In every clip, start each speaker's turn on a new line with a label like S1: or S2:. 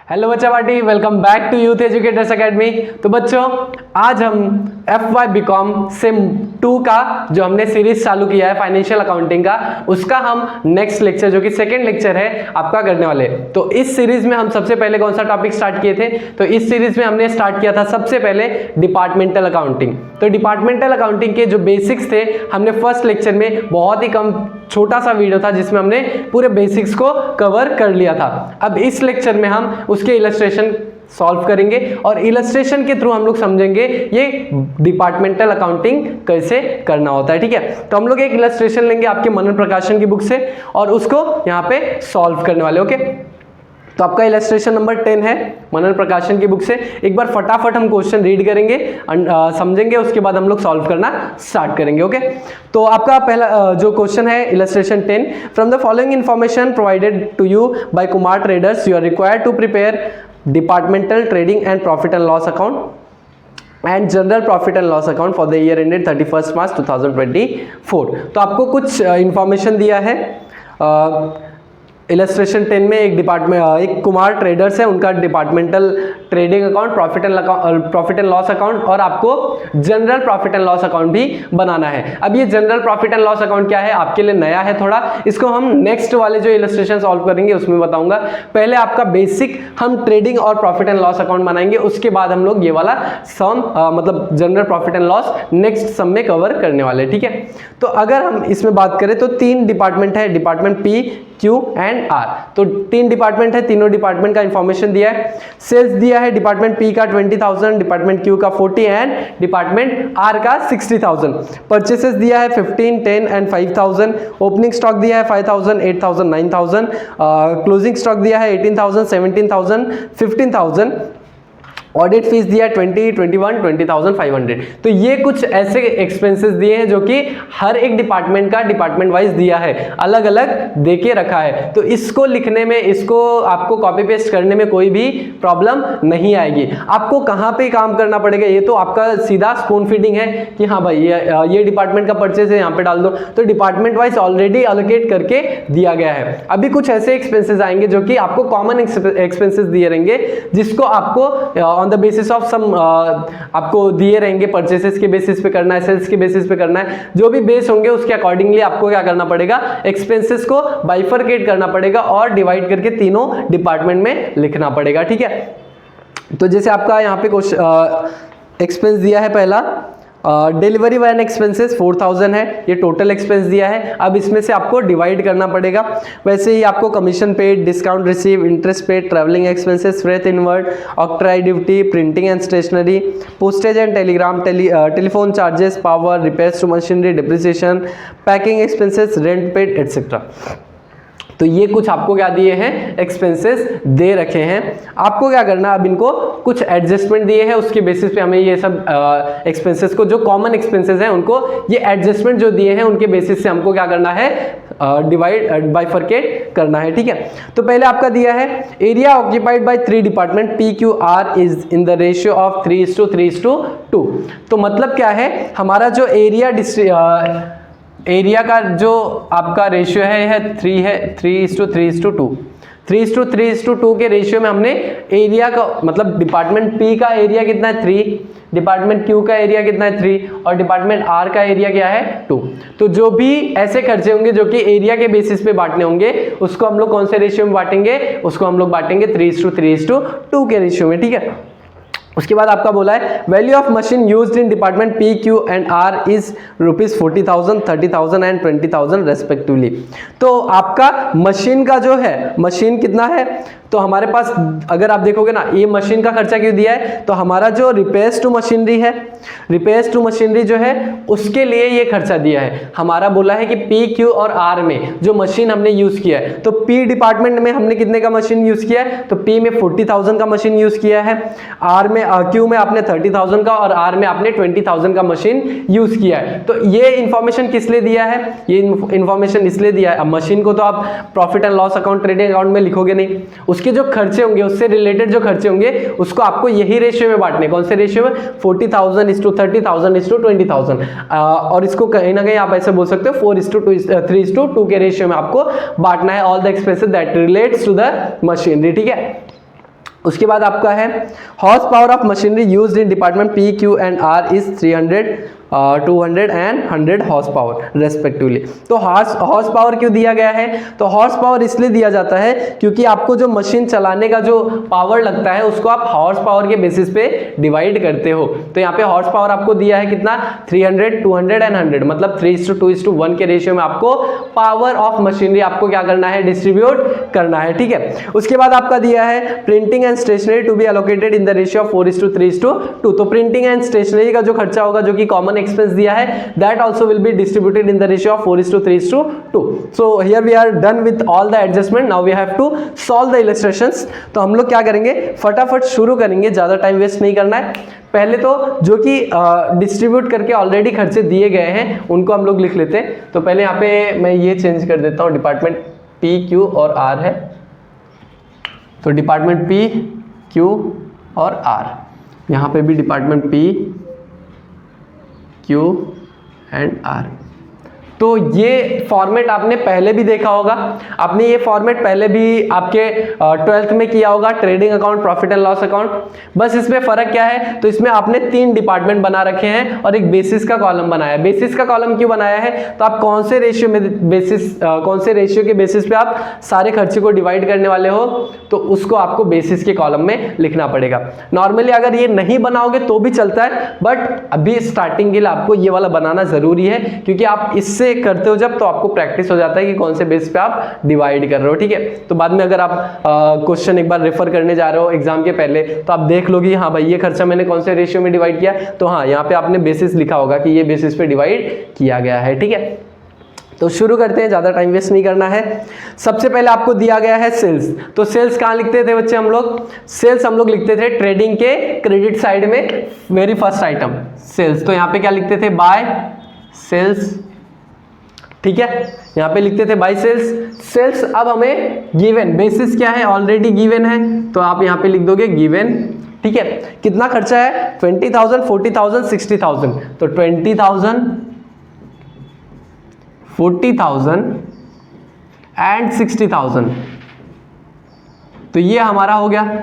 S1: Hello बच्चा party, welcome back to youth educators academy. तो बच्चों, आज हम FY BCom सेम 2 का जो हमने सीरीज चालू किया है फाइनेंशियल अकाउंटिंग का, उसका हम नेक्स्ट लेक्चर जो कि सेकंड लेक्चर है आपका करने वाले। तो इस सीरीज में हम सबसे पहले कौन सा टॉपिक स्टार्ट किए थे? तो इस सीरीज में हमने स्टार्ट किया था सबसे पहले डिपार्टमेंटल अकाउंटिंग। तो डिपार्टमेंटल अकाउंटिंग के जो बेसिक्स थे हमने फर्स्ट लेक्चर में बहुत ही कम छोटा सा वीडियो था जिसमें हमने पूरे बेसिक्स को कवर कर लिया था। अब इस लेक्चर में हम उसके इलस्ट्रेशन सॉल्व करेंगे और इलस्ट्रेशन के थ्रू हम लोग समझेंगे ये डिपार्टमेंटल अकाउंटिंग कैसे करना होता है। ठीक है, तो हम लोग एक इलस्ट्रेशन लेंगे आपके मनन प्रकाशन की बुक से और उसको यहाँ पे सॉल्व करने वाले। ओके, तो आपका इलस्ट्रेशन नंबर 10 है मनन प्रकाशन की बुक से। एक बार फटाफट हम क्वेश्चन रीड करेंगे, समझेंगे, उसके बाद हम लोग सॉल्व करना स्टार्ट करेंगे। ओके, तो आपका पहला जो क्वेश्चन है illustration 10, from the following information provided to you by Kumar traders you are required to prepare departmental trading and profit and loss account and general profit and loss account for the year ended 31 March 2024। तो आपको कुछ information दिया है। Illustration 10 में एक Kumar traders है, उनका departmental trading account, profit and loss account और आपको general profit and loss account भी बनाना है। अब ये general profit and loss account क्या है, आपके लिए नया है थोड़ा, इसको हम नेक्स्ट वाले जो इलस्ट्रेशन सॉल्व करेंगे उसमें बताऊंगा। पहले आपका बेसिक हम ट्रेडिंग और प्रॉफिट एंड लॉस अकाउंट बनाएंगे, उसके बाद हम लोग ये वाला सम मतलब general profit and loss next sum में कवर करने वाले। ठीक है, तो अगर हम इसमें बात करें तो 3 डिपार्टमेंट है, department P, Q and R। तो 3 डिपार्टमेंट है, तीनों डिपार्टमेंट का इंफॉर्मेशन दिया है। सेल्स दिया है डिपार्टमेंट P का 20,000, डिपार्टमेंट Q का 40 एंड डिपार्टमेंट R का 60,000। परचेसेस दिया है 15, 10 एंड 5,000। ओपनिंग स्टॉक दिया है 5,000, 8,000, 9,000। क्लोजिंग स्टॉक दिया है 18,000, 17,000, 15,000। ऑडिट फीस दिया 20, 21, 20,500। तो ये कुछ ऐसे एक्सपेंसेस दिए हैं जो कि हर एक डिपार्टमेंट का डिपार्टमेंट वाइज दिया है, अलग अलग दे के रखा है। तो इसको लिखने में, इसको आपको कॉपी पेस्ट करने में कोई भी प्रॉब्लम नहीं आएगी। आपको कहाँ पे काम करना पड़ेगा, ये तो आपका सीधा स्पून फीडिंग है कि हाँ भाई ये डिपार्टमेंट का परचेस है, यहाँ पे डाल दो। तो डिपार्टमेंट वाइज ऑलरेडी एलोकेट करके दिया गया है। अभी कुछ ऐसे एक्सपेंसेस आएंगे जो कि आपको कॉमन एक्सपेंसेस दिए रहेंगे, जिसको आपको on the basis of some आपको दिए रहेंगे, परचेसेस के बेसिस पे करना है, सेल्स के बेसिस पे करना है, जो भी बेस होंगे उसके अकॉर्डिंगली आपको क्या करना पड़ेगा, एक्सपेंसेस को बाइफरकेट करना पड़ेगा और डिवाइड करके तीनों डिपार्टमेंट में लिखना पड़ेगा। ठीक है, तो जैसे आपका यहाँ पे एक्सपेंस दिया है पहला डिलीवरी वैन एक्सपेंसेस 4,000 है, ये टोटल एक्सपेंस दिया है। अब इसमें से आपको डिवाइड करना पड़ेगा। वैसे ही आपको commission paid, discount receive, interest paid, travelling expenses, freight inward, octroi duty, printing and stationery, postage and telegram, telephone charges, power, repairs to machinery, depreciation, packing expenses, rent paid et cetera. तो ये कुछ आपको क्या दिए हैं, एक्सपेंसेस दे रखे हैं। आपको क्या करना, अब इनको कुछ एडजस्टमेंट दिए हैं, उसके बेसिस पे हमें ये सब एक्सपेंसेस को, जो कॉमन एक्सपेंसेस हैं उनको, ये एडजस्टमेंट जो दिए हैं उनके बेसिस से हमको क्या करना है, डिवाइड बाइफरकेट करना है। ठीक है, तो पहले आपका दिया है area occupied by 3 department P, Q, R is in the ratio of 3:3:2। तो मतलब क्या है, हमारा जो एरिया का जो आपका रेशियो है 3:3:2। 3:3:2 के रेशियो में हमने एरिया का, मतलब डिपार्टमेंट P का एरिया कितना है 3, डिपार्टमेंट Q का एरिया कितना है 3 और डिपार्टमेंट R का एरिया क्या है 2। तो जो भी ऐसे खर्चे होंगे जो कि एरिया के बेसिस पे बांटने होंगे, उसको हम लोग कौन से रेशियो में बांटेंगे, उसको हम लोग बांटेंगे 3:3:2 के रेशियो में। ठीक है, उसके बाद आपका बोला है value of machine used in department P, Q and R is ₹40,000, 30,000 and 20,000 respectively. तो आपका मशीन का जो है, मशीन कितना है, तो हमारे पास अगर आप देखोगे ना, ये मशीन का खर्चा क्यों दिया है, तो हमारा जो रिपेयर्स टू मशीनरी है, रिपेयर्स टू मशीनरी जो है उसके लिए ये खर्चा दिया है। हमारा बोला है कि P, Q और R में जो मशीन हमने यूज किया है, तो P डिपार्टमेंट में हमने कितने का मशीन यूज किया है, तो P में 40,000 का मशीन यूज किया है, R में Q में आपने 30,000 का और R में आपने 20,000 का मशीन यूज किया है। तो ये इंफॉर्मेशन किस लिए दिया है, ये इंफॉर्मेशन इसलिए दिया है, अब मशीन को तो आप profit and loss account, trading account में लिखोगे नहीं, उसके जो खर्चे होंगे, उससे रिलेटेड जो खर्चे होंगे, उसको आपको यही रेशियो में बांटने, कौन से रेशियो में, 40,000:30,000:20,000। और इसको कहीं ना कहीं आप ऐसे बोल सकते हो 4:3:2 के रेशियो में आपको बांटना है all the expenses that relates to the machinery. ठीक है, उसके बाद आपका है horse power of machinery used in department P Q and R is 300, 200 and 100 horse power respectively. तो हॉर्स पावर क्यों दिया गया है? तो हॉर्स पावर इसलिए दिया जाता है क्योंकि आपको जो मशीन चलाने का जो पावर लगता है उसको आप हॉर्स पावर के बेसिस पे डिवाइड करते हो। तो यहाँ पे हॉर्स पावर आपको दिया है कितना, 300, 200 एंड 100, मतलब 3:2:1 के रेशियो में आपको पावर ऑफ मशीनरी आपको क्या करना है, डिस्ट्रीब्यूट करना है, ठीक है। उसके बाद आपका दिया है printing and stationery to be allocated in the ratio of 4:3:2। तो प्रिंटिंग एंड स्टेशनरी का जो खर्चा होगा जो कि कॉमन एक्सपेंस दिया है, that also will be distributed in the ratio of 4:3:2। So here we are done with all the adjustment, now we have to solve the illustrations. तो हम लोग क्या करेंगे, फटाफट शुरू करेंगे, ज्यादा टाइम वेस्ट नहीं करना है। पहले तो जो कि डिस्ट्रीब्यूट करके ऑलरेडी खर्चे दिए गए हैं उनको हम लोग लिख लेते हैं। तो पहले यहाँ पे मैं ये चेंज कर देता हूँ, डिपार्टमेंट पी क्यू और आर है, तो डिपार्टमेंट पी क्यू और आर, यहाँ पे भी department P Q and R. तो ये फॉर्मेट आपने पहले भी देखा होगा, आपने ये फॉर्मेट पहले भी आपके 12th में किया होगा, trading account, profit and loss account. बस इसमें फर्क क्या है, तो इसमें आपने 3 डिपार्टमेंट बना रखे हैं और एक बेसिस का कॉलम बनाया है। बेसिस का कॉलम क्यों बनाया है, तो आप कौन से रेशियो में कौन से रेशियो के बेसिस पे आप सारे खर्चे को डिवाइड करने वाले हो, तो उसको आपको बेसिस के कॉलम में लिखना पड़ेगा। नॉर्मली अगर ये नहीं बनाओगे तो भी चलता है, बट अभी स्टार्टिंग के लिए आपको ये वाला बनाना जरूरी है, क्योंकि आप इससे करते हो जब तो आपको प्रैक्टिस हो जाता है कि कौन से बेस पे आप डिवाइड कर रहे हो, ठीक है। तो बाद में अगर आप क्वेश्चन एक बार रेफर करने जा रहे हो एग्जाम के पहले, तो आप देख लोगे हाँ भाई ये खर्चा मैंने कौन से रेशियो में डिवाइड किया, तो हाँ यहाँ पे आपने बेसिस लिखा होगा कि ये बेसिस पे डिवाइड किया गया है, ठीक है। तो शुरू करते हैं, ज्यादा टाइम वेस्ट नहीं करना है। सबसे पहले आपको दिया गया है सेल्स। तो सेल्स कहाँ लिखते थे बच्चे हम लोग, सेल्स हम लोग लिखते थे ट्रेडिंग के क्रेडिट साइड में, वेरी फर्स्ट आइटम सेल्स। तो यहाँ पे क्या लिखते थे, बाय सेल्स, ठीक है, यहाँ पे लिखते थे बाय सेल्स। सेल्स अब हमें गिवन, बेसिस क्या है, ऑलरेडी गिवन है, तो आप यहाँ पे लिख दोगे गिवन, ठीक है। कितना खर्चा है, 20,000, 40,000, 60,000, तो 20,000, 40,000 एंड 60,000, तो ये हमारा हो गया,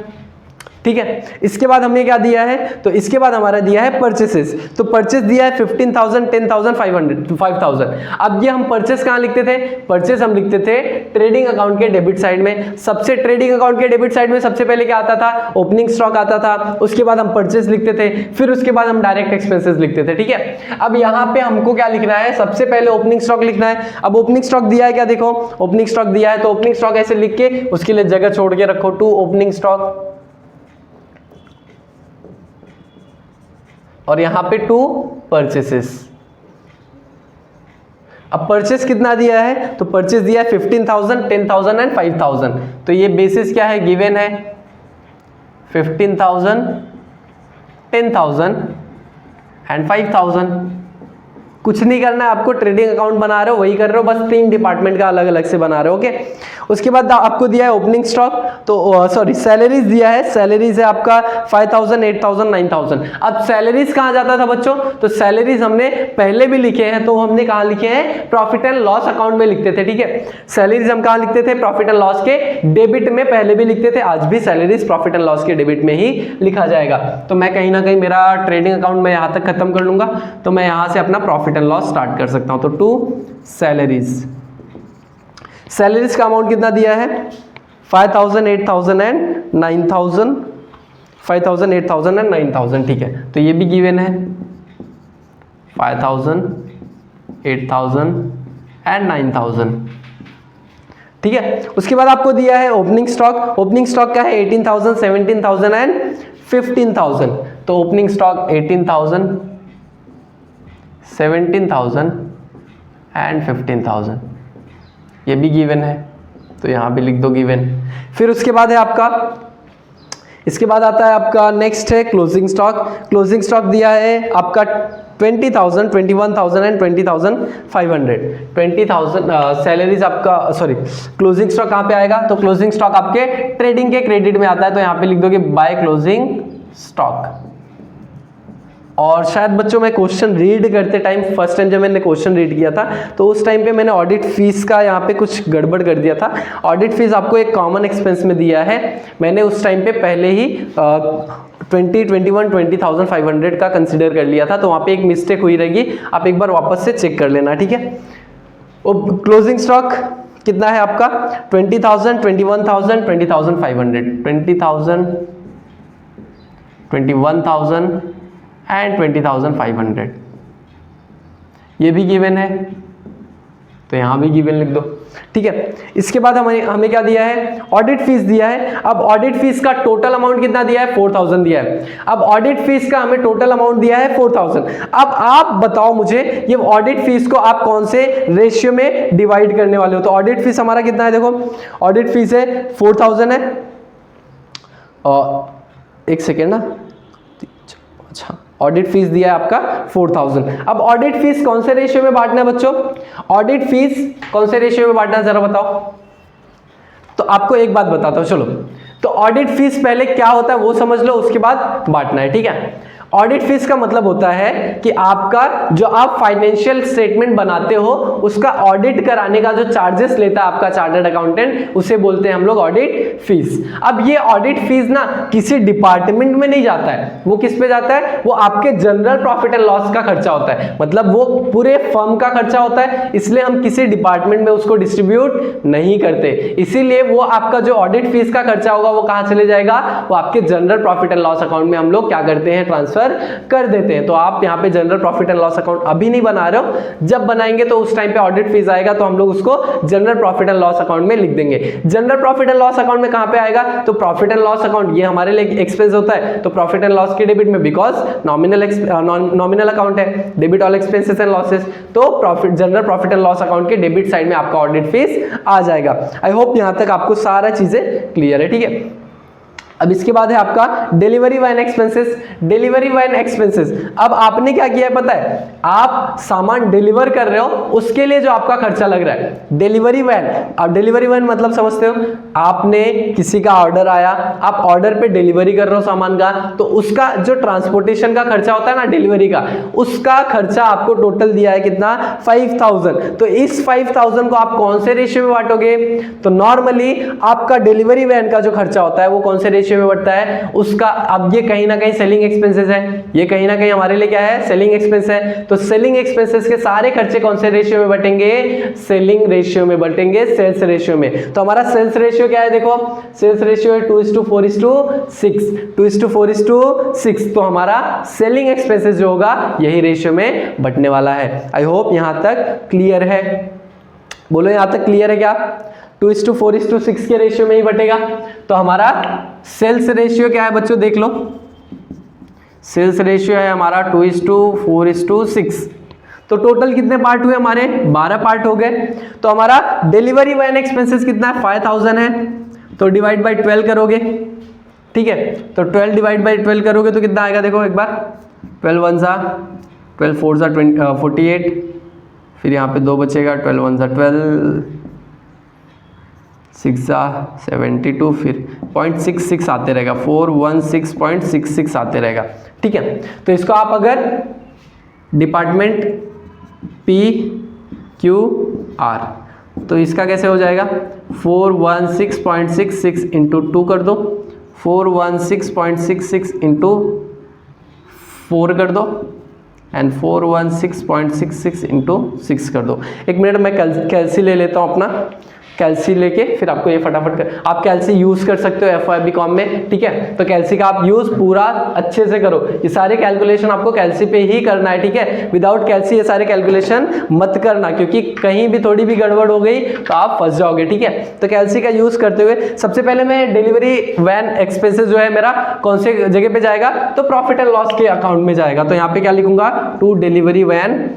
S1: ठीक है। इसके बाद हमने क्या दिया है, तो इसके बाद हमारा दिया है परचेसेस। तो परचेस दिया है 15,000, 10,000, 5,000। अब ये हम परचेस कहाँ लिखते थे, परचेस हम लिखते थे ट्रेडिंग अकाउंट के डेबिट साइड में। सबसे ट्रेडिंग अकाउंट के डेबिट साइड में सबसे पहले क्या आता था, ओपनिंग स्टॉक आता था, उसके बाद हम परचेस लिखते थे, फिर उसके बाद हम डायरेक्ट एक्सपेंसेस लिखते थे, ठीक है। अब यहाँ पे हमको क्या लिखना है, सबसे पहले ओपनिंग स्टॉक लिखना है। अब ओपनिंग स्टॉक दिया है क्या, देखो ओपनिंग स्टॉक दिया है, तो ओपनिंग स्टॉक ऐसे लिख के उसके लिए जगह छोड़ के रखो, टू ओपनिंग स्टॉक, और यहां पे 2 परचेसेस। अब परचेस कितना दिया है, तो परचेस दिया है 15,000, 10,000 एंड 5,000। तो ये बेसिस क्या है, गिवन है 15,000, 10,000 एंड 5,000। कुछ नहीं करना है आपको, ट्रेडिंग अकाउंट बना रहे हो वही कर रहे हो, बस 3 डिपार्टमेंट का अलग अलग से बना रहे हो, ओके। उसके बाद आपको दिया है ओपनिंग स्टॉक, तो सॉरी सैलरीज दिया है, सैलरीज है आपका 5,000, 8,000, 9,000। अब सैलरीज कहाँ जाता था बच्चों, तो सैलरीज हमने पहले भी लिखे हैं, तो हमने कहाँ लिखे हैं, प्रॉफिट एंड लॉस अकाउंट में लिखते थे, ठीक है। सैलरीज हम कहाँ लिखते थे, प्रॉफिट एंड लॉस के डेबिट में पहले भी लिखते थे, आज भी सैलरीज प्रॉफिट एंड लॉस के डेबिट में ही लिखा जाएगा। तो मैं कहीं ना कहीं मेरा ट्रेडिंग अकाउंट में यहाँ तक खत्म कर लूंगा, तो मैं यहाँ से अपना प्रॉफिट एंड लॉस स्टार्ट कर सकता हूँ। तो 2 सैलरीज, सैलरीज का अमाउंट कितना दिया है, 5,000, 8,000 एंड 9,000, 5,000, 8,000 एंड 9,000, ठीक है। तो ये भी गिवन है 5,000, 8,000 एंड 9,000, ठीक है। उसके बाद आपको दिया है ओपनिंग स्टॉक। ओपनिंग स्टॉक क्या है, 18,000, 17,000 एंड 15,000। तो ओपनिंग स्टॉक 18,000, 17,000 एंड 15,000, ये भी गिवन है, तो यहां भी लिख दो गिवन। फिर उसके बाद है आपका, इसके बाद आता है आपका नेक्स्ट है क्लोजिंग स्टॉक। क्लोजिंग स्टॉक दिया है आपका 20,000, 21,000 एंड 20,500। 20,000 सैलरीज आपका, सॉरी क्लोजिंग स्टॉक कहाँ पे आएगा, तो क्लोजिंग स्टॉक आपके ट्रेडिंग के क्रेडिट में आता है, तो यहाँ पे लिख दोगे बाय क्लोजिंग स्टॉक, और शायद बच्चों मैं क्वेश्चन रीड करते टाइम, फर्स्ट टाइम जब मैंने क्वेश्चन रीड किया था तो उस टाइम पे मैंने ऑडिट फीस का यहाँ पे कुछ गड़बड़ कर दिया था। ऑडिट फीस आपको एक कॉमन एक्सपेंस में दिया है, मैंने उस टाइम पे पहले ही 20,500 का कंसिडर कर लिया था, तो वहाँ पे एक मिस्टेक हुई रहेगी, आप एक बार वापस से चेक कर लेना, ठीक है। क्लोजिंग स्टॉक कितना है आपका 20,000, 21,000, 20,500, 20,000, 21,000 एंड 20,500, ये भी गिवन है तो यहां भी गिवन लिख दो, ठीक है। इसके बाद हमें क्या दिया है, ऑडिट फीस दिया है। अब ऑडिट फीस का टोटल अमाउंट कितना दिया है 4,000 दिया है। अब ऑडिट फीस का हमें टोटल अमाउंट दिया है 4,000। अब आप बताओ मुझे ये ऑडिट फीस को आप कौन से रेशियो में डिवाइड करने वाले हो। तो ऑडिट फीस हमारा कितना है, देखो ऑडिट फीस है 4,000 है, और एक सेकेंड ना, अच्छा ऑडिट फीस दिया है आपका 4,000। अब ऑडिट फीस कौन से रेशियो में बांटना है बच्चों, ऑडिट फीस कौन से रेशियो में बांटना है जरा बताओ। तो आपको एक बात बताता हूं, चलो तो ऑडिट फीस पहले क्या होता है वो समझ लो, उसके बाद बांटना है, ठीक है। ऑडिट फीस का मतलब होता है कि आपका जो आप फाइनेंशियल स्टेटमेंट बनाते हो उसका ऑडिट कराने का जो चार्जेस लेता है आपका चार्टर्ड अकाउंटेंट, उसे बोलते हैं हम लोग ऑडिट फीस। अब ये ऑडिट फीस ना किसी डिपार्टमेंट में नहीं जाता है, वो किस पे जाता है, वो आपके जनरल प्रॉफिट एंड लॉस का खर्चा होता है, मतलब वो पूरे फर्म का खर्चा होता है, इसलिए हम किसी डिपार्टमेंट में उसको डिस्ट्रीब्यूट नहीं करते। इसीलिए वो आपका जो ऑडिट फीस का खर्चा होगा वो कहां चले जाएगा, वो आपके general profit and loss account में हम लोग क्या करते हैं, ट्रांसफर कर देते हैं। तो आप यहाँ पे general profit and loss account अभी नहीं बना रहे हो, जब बनाएंगे तो उस टाइम पे ऑडिट फीस आएगा तो हम लोग उसको general profit and loss account में लिख देंगे। General profit and loss account में कहां पे आएगा, तो प्रॉफिट एंड लॉस अकाउंट, ये हमारे लिए एक्सपेंस होता है तो प्रॉफिट एंड लॉस के डेबिट में, बिकॉज नॉमिनल अकाउंट है, debit all expenses and losses, तो profit general profit and loss account के डेबिट साइड में आपका ऑडिट फीस आ जाएगा। आई होप यहां तक आपको सारा चीजें क्लियर है, ठीक है। अब इसके बाद है आपका delivery van expenses. Delivery van expenses, अब आपने क्या किया है पता है, आप सामान डिलीवर कर रहे हो उसके लिए जो आपका खर्चा लग रहा है, डिलीवरी वैन। अब डिलीवरी वैन मतलब समझते हो, आपने किसी का ऑर्डर आया, आप ऑर्डर पे डिलीवरी कर रहे हो सामान का, तो उसका जो ट्रांसपोर्टेशन का खर्चा होता है ना डिलीवरी का, उसका खर्चा आपको टोटल दिया है कितना 5,000। तो इस 5,000 को आप कौन से रेशियो में बांटोगे, तो नॉर्मली आपका डिलीवरी वैन का जो खर्चा होता है वो कौन से रेशियो में बढ़ता है उसका। अब ये कहीं ना कहीं सेलिंग एक्सपेंसेस है, ये कहीं ना कहीं हमारे लिए क्या है, सेलिंग एक्सपेंस है। तो सेलिंग एक्सपेंसेस के सारे खर्चे कौन से रेशियो में बटेंगे, सेलिंग रेशियो में बटेंगे, सेल्स रेशियो में। तो हमारा सेल्स रेशियो क्या है, देखो सेल्स रेशियो है 2:4:6, 2:4:6। तो हमारा सेलिंग एक्सपेंसेस जो होगा यही रेशियो में बटने वाला है। आई होप यहां तक क्लियर है, बोलो यहां तक क्लियर है क्या, 2:4:6 के रेशियो में ही बटेगा। तो हमारा सेल्स रेशियो क्या है बच्चों, देख लो सेल्स रेशियो है हमारा 2:4:6। तो टोटल कितने पार्ट हुए हमारे, 12 पार्ट हो गए। तो हमारा डिलीवरी वैन एक्सपेंसेस कितना है 5,000 है, तो डिवाइड बाय 12 करोगे, ठीक है। तो 12 डिवाइड बाय 12 करोगे तो कितना आएगा, देखो एक बार 12 1 सा 12 4 सा 48, फिर यहाँ पे 2 बचेगा, 12 1 सा 12 6 सा 72, फिर 0.66 आते रहेगा, 416.66 आते रहेगा, ठीक है। तो इसको आप अगर डिपार्टमेंट PQR, तो इसका कैसे हो जाएगा, 416.66 इंटू 2 कर दो, 416.66 इंटू 4 कर दो, एंड 416.66 इंटू 6 कर दो। एक मिनट मैं कैलसी ले लेता हूँ अपना, कैलसी लेके फिर आपको ये फटाफट कर, आप कैलसी यूज कर सकते हो FYB कॉम में, ठीक है। तो कैलसी का आप यूज पूरा अच्छे से करो, ये सारे कैलकुलेशन आपको कैलसी पे ही करना है, ठीक है। विदाउट कैलसी ये सारे कैलकुलेशन मत करना, क्योंकि कहीं भी थोड़ी भी गड़बड़ हो गई तो आप फंस जाओगे, ठीक है। तो कैलसी का यूज करते हुए सबसे पहले मैं डिलीवरी वैन एक्सपेंसेस जो है मेरा कौन से जगह पे जाएगा, तो प्रॉफिट एंड लॉस के अकाउंट में जाएगा। तो यहाँ पे क्या लिखूंगा, टू डिलीवरी वैन,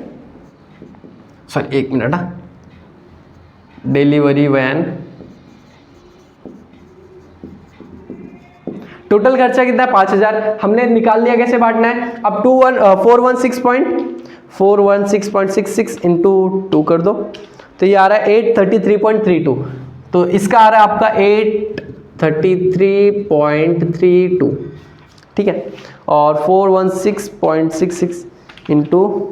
S1: सॉरी एक मिनट, डिलीवरी वैन टोटल खर्चा कितना है 5,000, हमने निकाल लिया कैसे बांटना है। अब 416.66 इंटू 2 कर दो, तो ये आ रहा है 833.32, तो इसका आ रहा है आपका 833.32, ठीक है। और 416.66 इंटू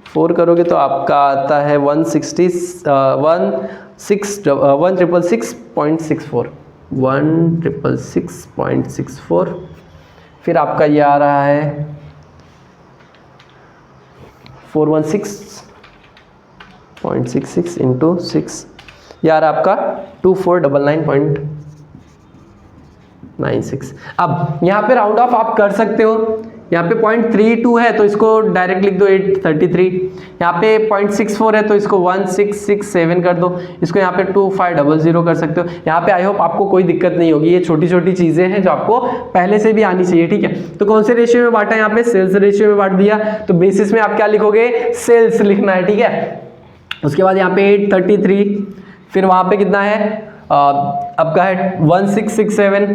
S1: 4 करोगे तो आपका आता है 166.64 फिर आपका ये आ रहा है 416.66 इंटू 6, ये आ रहा है आपका 2499.96। अब यहाँ पे राउंड ऑफ आप कर सकते हो, यहाँ पे 0.32 है तो इसको डायरेक्ट लिख दो 833, यहाँ पे 0.64 है तो इसको 1667 कर दो, इसको यहाँ पे 2500 कर सकते हो। यहाँ पे आई होप आपको कोई दिक्कत नहीं होगी, ये छोटी छोटी चीज़ें हैं जो आपको पहले से भी आनी चाहिए, ठीक है। तो कौन से रेशियो में बांटा, यहाँ पे सेल्स रेशियो में बांट दिया, तो बेसिस में आप क्या लिखोगे, सेल्स लिखना है, ठीक है। उसके बाद यहाँ पे 833, फिर वहाँ पे कितना है आपका है 1667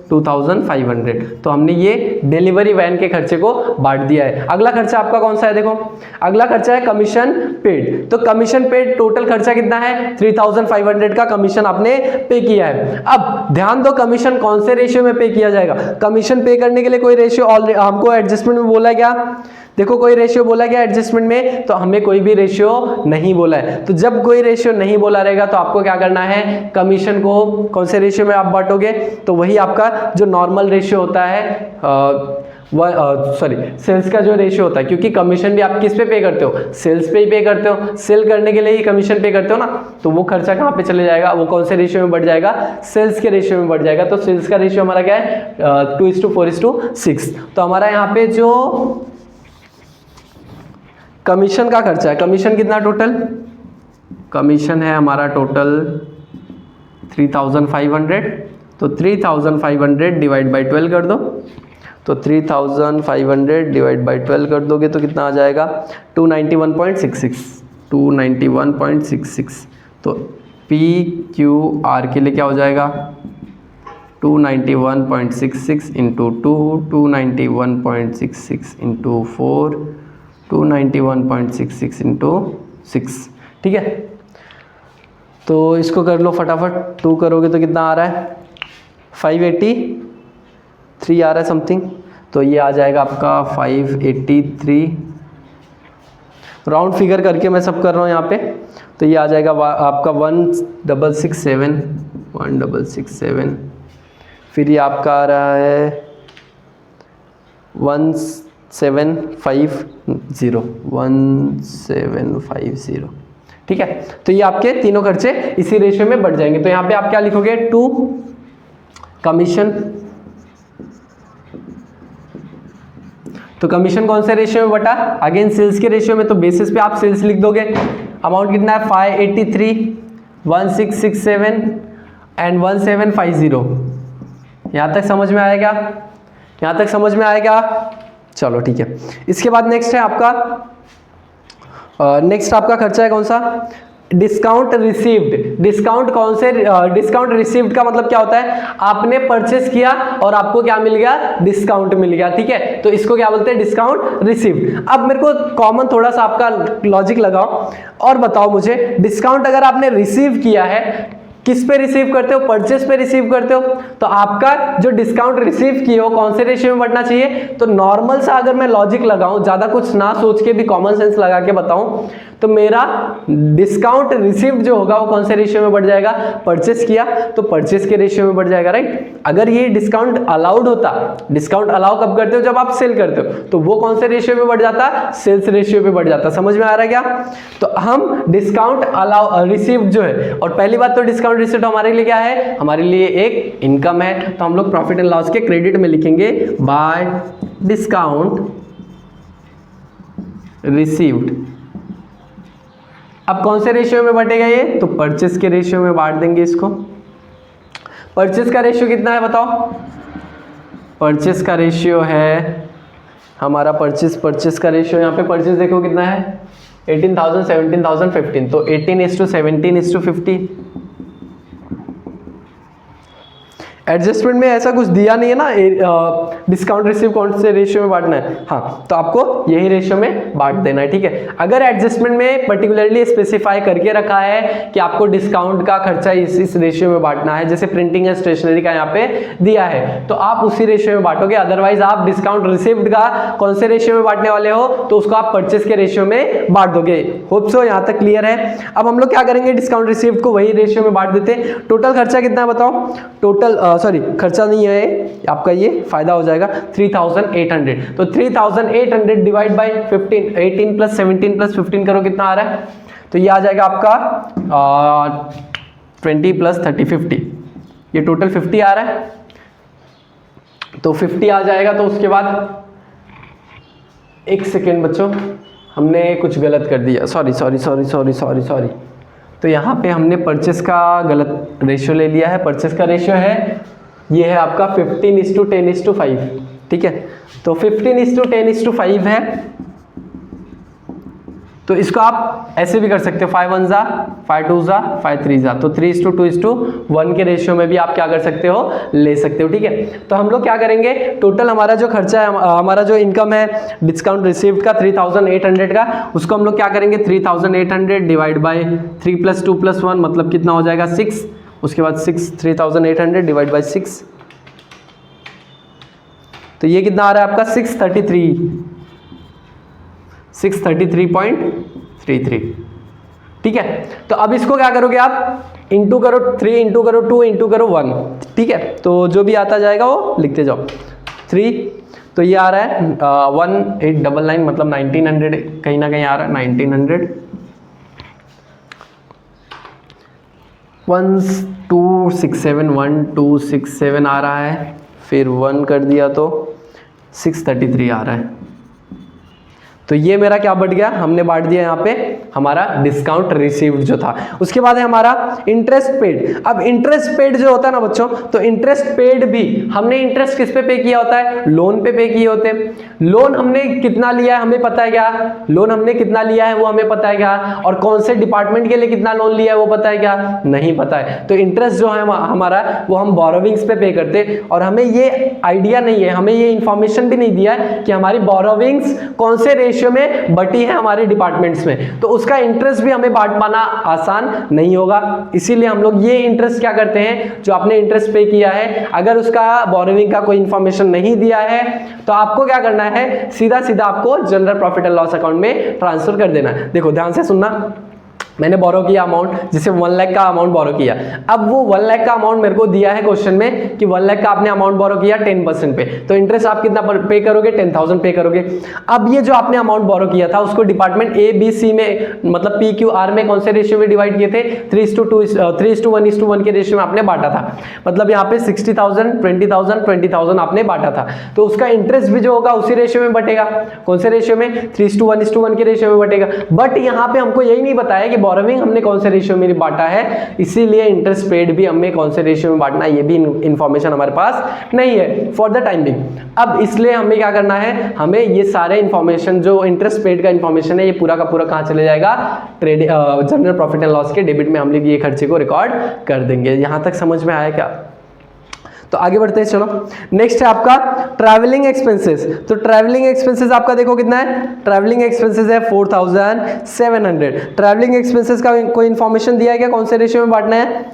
S1: 2500, तो हमने ये डिलीवरी वैन के खर्चे को बांट दिया है। अगला खर्चा आपका कौन सा है, देखो अगला खर्चा है कमीशन पेड। तो कमीशन पेड टोटल खर्चा कितना है, 3500 का कमीशन आपने पे किया है। अब ध्यान दो कमीशन कौन से रेशियो में पे किया जाएगा, कमीशन पे करने के लिए कोई रेशियो हमको एडजस्टमेंट में बोला क्या, देखो कोई रेशियो बोला गया एडजस्टमेंट में, तो हमें कोई भी रेशियो नहीं बोला है। तो जब कोई रेशियो नहीं बोला रहेगा तो आपको क्या करना है, कमीशन को कौन से रेशियो में आप बांटोगे, तो वही आपका जो नॉर्मल रेशियो होता है सेल्स का जो रेशियो होता है, क्योंकि कमीशन भी आप किस पे पे करते हो, सेल्स पे ही पे करते हो, सेल करने के लिए ही कमीशन पे करते हो ना, तो वो खर्चा कहाँ पे चले जाएगा, वो कौन से रेशियो में बढ़ जाएगा, सेल्स के रेशियो में बढ़ जाएगा। तो सेल्स का रेशियो हमारा क्या है 2:4:6। तो हमारा यहाँ पे जो कमीशन का खर्चा है, कमीशन कितना टोटल, कमीशन है हमारा टोटल 3500, तो 3500 डिवाइड बाई 12 कर दो, तो 3500 डिवाइड बाई 12 कर दोगे तो कितना आ जाएगा 291.66। तो PQR के लिए क्या हो जाएगा 291.66 इंटू 2, 291.66 इंटू 4, 291.66 इंटू 6, ठीक है। तो इसको कर लो फटाफट, 2 करोगे तो कितना आ रहा है 583 आ रहा है समथिंग, तो ये आ जाएगा आपका 583, राउंड फिगर करके मैं सब कर रहा हूँ यहाँ पे, तो ये आ जाएगा आपका 1667, फिर ये आपका आ रहा है 1750, ठीक है। तो ये आपके तीनों खर्चे इसी रेशियो में बढ़ जाएंगे। तो यहाँ पे आप क्या लिखोगे 2 कमीशन, तो कमीशन कौन से रेशियो में बटा, अगेन सेल्स के रेशियो में, तो बेसिस पे आप सेल्स लिख दोगे। अमाउंट कितना है 583, 1667 एंड 1750। यहाँ तक समझ में आएगा, यहाँ तक समझ में आएगा, चलो ठीक है। इसके बाद नेक्स्ट है आपका नेक्स्ट आपका खर्चा है कौन सा, डिस्काउंट रिसीव्ड। डिस्काउंट कौन से, डिस्काउंट रिसीव्ड का मतलब क्या होता है, आपने परचेस किया और आपको क्या मिल गया, डिस्काउंट मिल गया, ठीक है। तो इसको क्या बोलते हैं, डिस्काउंट रिसीव्ड। अब मेरे को कॉमन थोड़ा सा आपका लॉजिक लगाओ और बताओ मुझे, डिस्काउंट अगर आपने रिसीव किया है, किस पे रिसीव करते हो, परचेस पे रिसीव करते हो, तो आपका जो डिस्काउंट रिसीव किए हो कौन से रेशियो में बढ़ना चाहिए। तो नॉर्मल सा अगर मैं लॉजिक लगाऊं, ज्यादा कुछ ना सोच के भी कॉमन सेंस लगा के बताऊं, तो मेरा डिस्काउंट रिसीव्ड जो होगा वो कौन से रेशियो में बढ़ जाएगा, परचेस किया तो परचेस के रेशियो में बढ़ जाएगा, राइट। अगर ये डिस्काउंट अलाउड होता, डिस्काउंट अलाउ कब करते हो, जब आप सेल करते हो, तो वो कौन से रेशियो में बढ़ जाता, सेल्स रेशियो पे बढ़ जाता। समझ में आ रहा है क्या। तो हम डिस्काउंट अलाउ रिसीव्ड जो है, और पहली बात तो डिस्काउंट रिसीव्ड हमारे लिए क्या है, हमारे लिए एक इनकम है, तो हम लोग प्रॉफिट एंड लॉस के क्रेडिट में लिखेंगे बाय डिस्काउंट रिसीव्ड। अब कौन से रेशियो में बटेगा ये, तो परचेस के रेशियो में बांट देंगे इसको। परचेस का रेशियो कितना है बताओ, परचेस का रेशियो है हमारा परचेस का रेशियो, यहाँ पे परचेस देखो कितना है 18,000, 17,000, 15, तो 18:17:50। एडजस्टमेंट में ऐसा कुछ दिया नहीं है ना, डिस्काउंट रिसीव कौन से रेशियो में बांटना है, हाँ तो आपको यही रेशियो में बांट देना है, ठीक है। अगर एडजस्टमेंट में पर्टिकुलरली स्पेसिफाई करके रखा है कि आपको डिस्काउंट का खर्चा इस रेशियो में बांटना है, जैसे प्रिंटिंग एंड स्टेशनरी का यहाँ पे दिया है, तो आप उसी रेशियो में बांटोगे। अदरवाइज आप डिस्काउंट रिसीव्ड का कौन से रेशियो में बांटने वाले हो, तो उसको आप परचेस के रेशियो में बांट दोगे। होप सो यहाँ तक क्लियर है। अब हम लोग क्या करेंगे, डिस्काउंट रिसीव्ड को वही रेशियो में बांट देते हैं। टोटल खर्चा कितना है बताओ, टोटल सॉरी खर्चा नहीं है आपका, ये फायदा हो जाएगा 3800। तो 3800 डिवाइड बाय 15, 18 प्लस 17 प्लस 15 करो, कितना आ रहा है, तो ये आ जाएगा आपका 20 प्लस 30 50, ये टोटल 50 आ रहा है। तो 50 आ जाएगा। तो उसके बाद एक सेकेंड बच्चों, हमने कुछ गलत कर दिया, सॉरी। तो यहाँ पे हमने परचेस का गलत रेशियो ले लिया है। परचेस का रेशियो है, ये है आपका 15:10:5, ठीक है। तो 15:10:5 है। तो इसको आप ऐसे भी कर सकते हो, 5 1 जा 5 2 जा 5 3 जा, तो 3:2:1 के रेशियो में भी आप क्या कर सकते हो, ले सकते हो, ठीक है। तो हम लोग क्या करेंगे, टोटल हमारा जो खर्चा है, हमारा जो इनकम है डिस्काउंट रिसीव्ड का 3800 का, उसको हम लोग क्या करेंगे 3800 डिवाइड बाय 3 + 2 + 1 मतलब कितना हो जाएगा 6। उसके बाद 3800 डिवाइड बाय 6, तो ये कितना आ रहा है आपका 633.33, ठीक है। तो अब इसको क्या करोगे आप, इंटू करो 3, इंटू करो 2, इंटू करो 1, ठीक है। तो जो भी आता जाएगा वो लिखते जाओ। 3, तो ये आ रहा है 1899 मतलब 1900 कहीं ना कहीं आ रहा है 1900। 1267 आ रहा है, फिर 1 कर दिया तो 633 आ रहा है। तो ये मेरा क्या बढ़ गया, हमने बांट दिया यहाँ पे हमारा डिस्काउंट रिसीव्ड जो था। उसके बाद है हमारा इंटरेस्ट पेड। अब इंटरेस्ट पेड जो होता है ना बच्चों, तो इंटरेस्ट पेड भी हमने इंटरेस्ट किस पे किया होता है, लोन पे किए होते हैं। लोन हमने कितना लिया है हमें पता है क्या, लोन हमने कितना लिया है वो हमें पता है क्या, और कौन से डिपार्टमेंट के लिए कितना लोन लिया है वो पता है क्या, नहीं पता है। तो इंटरेस्ट जो है हमारा वो हम बोरोविंग्स पे करते, और हमें ये आइडिया नहीं है, हमें ये इंफॉर्मेशन भी नहीं दिया है कि हमारी बोरोविंग्स कौन से रेशियो में बटी है हमारे डिपार्टमेंट्स में, तो उसका इंटरेस्ट भी हमें बांट पाना आसान नहीं होगा। इसीलिए हम लोग ये इंटरेस्ट क्या करते हैं, जो आपने इंटरेस्ट पे किया है, अगर उसका बोरोविंग का कोई इंफॉर्मेशन नहीं दिया है तो आपको क्या करना है, सीधा सीधा आपको general profit and loss account में ट्रांसफर कर देना है। देखो ध्यान से सुनना, मैंने बोरो किया अमाउंट, जैसे 1 लाख का अमाउंट बोरो किया। अब वो 1 लाख का अमाउंट मेरे को दिया है क्वेश्चन में कि 1 लाख का आपने अमाउंट बोरो किया 10% पे, तो इंटरेस्ट आप कितना पे करोगे, 10,000 पे करोगे। अब ये जो आपने अमाउंट बोरो किया था उसको डिपार्टमेंट ए बी सी में मतलब पी क्यू आर में कौन से रेशियो में डिवाइड किए थे, 3:1 के रेशियो में आपने बांटा था। मतलब यहाँ पे 60,000 20,000 20,000 आपने बांटा था, तो उसका इंटरेस्ट भी जो होगा उसी रेशियो में बटेगा। कौन से रेशियो में, 3:1 के रेशियो में बटेगा। बट यहाँ पे हमको यही नहीं बताया कि बोरोविंग हमने कौन से रेशियो में बांटा है, इसीलिए इंटरेस्ट पेड भी हमें कौन से रेशियो में बांटना है ये भी इंफॉर्मेशन हमारे पास नहीं है फॉर द टाइम बिंग। अब इसलिए हमें क्या करना है, हमें ये सारे इंफॉर्मेशन जो इंटरेस्ट पेड का इंफॉर्मेशन है ये पूरा का पूरा कहाँ चले जाएगा, जनरल प्रॉफिट एंड लॉस के डेबिट में हम लोग ये खर्चे को रिकॉर्ड कर देंगे। यहां तक समझ में आया क्या? तो आगे बढ़ते हैं, चलो नेक्स्ट है आपका ट्रैवलिंग एक्सपेंसेस। तो ट्रैवलिंग एक्सपेंसेस आपका देखो कितना है, ट्रैवलिंग एक्सपेंसेस है 4,700। ट्रैवलिंग एक्सपेंसेस का कोई इंफॉर्मेशन दिया है क्या, कौन से रेशियो में बांटना है,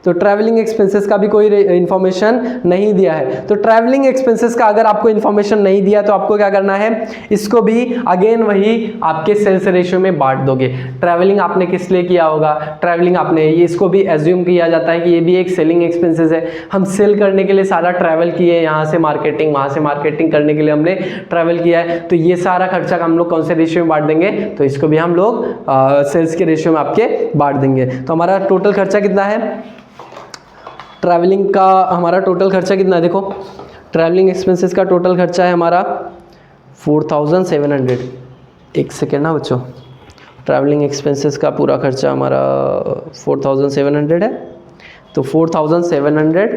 S1: तो ट्रैवलिंग एक्सपेंसेस का भी कोई इंफॉर्मेशन नहीं दिया है। तो ट्रैवलिंग एक्सपेंसेस का अगर आपको इंफॉर्मेशन नहीं दिया तो आपको क्या करना है, इसको भी अगेन वही आपके सेल्स रेशियो में बांट दोगे। ट्रैवलिंग आपने किस लिए किया होगा, ट्रैवलिंग आपने ये इसको भी एज्यूम किया जाता है कि ये भी एक सेलिंग एक्सपेंसेस है। हम सेल करने के लिए सारा ट्रैवल किए, यहाँ से मार्केटिंग वहाँ से मार्केटिंग करने के लिए हमने ट्रैवल किया है, तो ये सारा खर्चा हम लोग कौन से रेशियो में बांट देंगे, तो इसको भी हम लोग सेल्स के रेशियो में आपके बांट देंगे। तो हमारा टोटल खर्चा कितना है, ट्रैवलिंग का हमारा टोटल खर्चा कितना है, देखो ट्रैवलिंग एक्सपेंसेस का टोटल खर्चा है हमारा 4,700। एक सेकेंड ना बच्चों, ट्रैवलिंग एक्सपेंसेस का पूरा खर्चा हमारा 4,700 है। तो 4,700